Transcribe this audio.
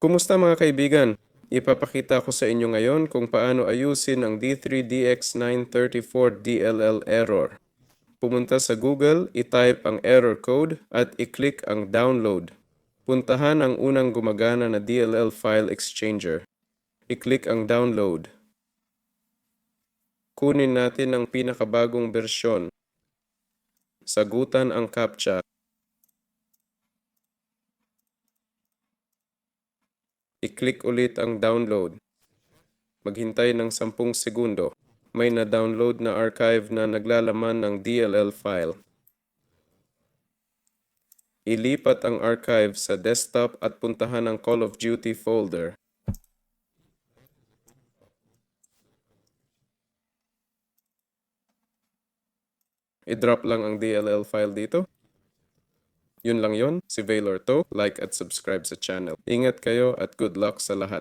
Kumusta mga kaibigan? Ipapakita ko sa inyo ngayon kung paano ayusin ang D3DX934DLL error. Pumunta sa Google, i-type ang error code at i-click ang download. Puntahan ang unang gumagana na DLL file exchanger. I-click ang download. Kunin natin ang pinakabagong bersyon. Sagutan ang CAPTCHA. I-click ulit ang download. Maghintay ng 10 segundo. May na-download na archive na naglalaman ng DLL file. Ilipat ang archive sa desktop at puntahan ang Call of Duty folder. I-drop lang ang DLL file dito. Yun lang yon. Si Valor to. Like at subscribe sa channel. Ingat kayo at good luck sa lahat.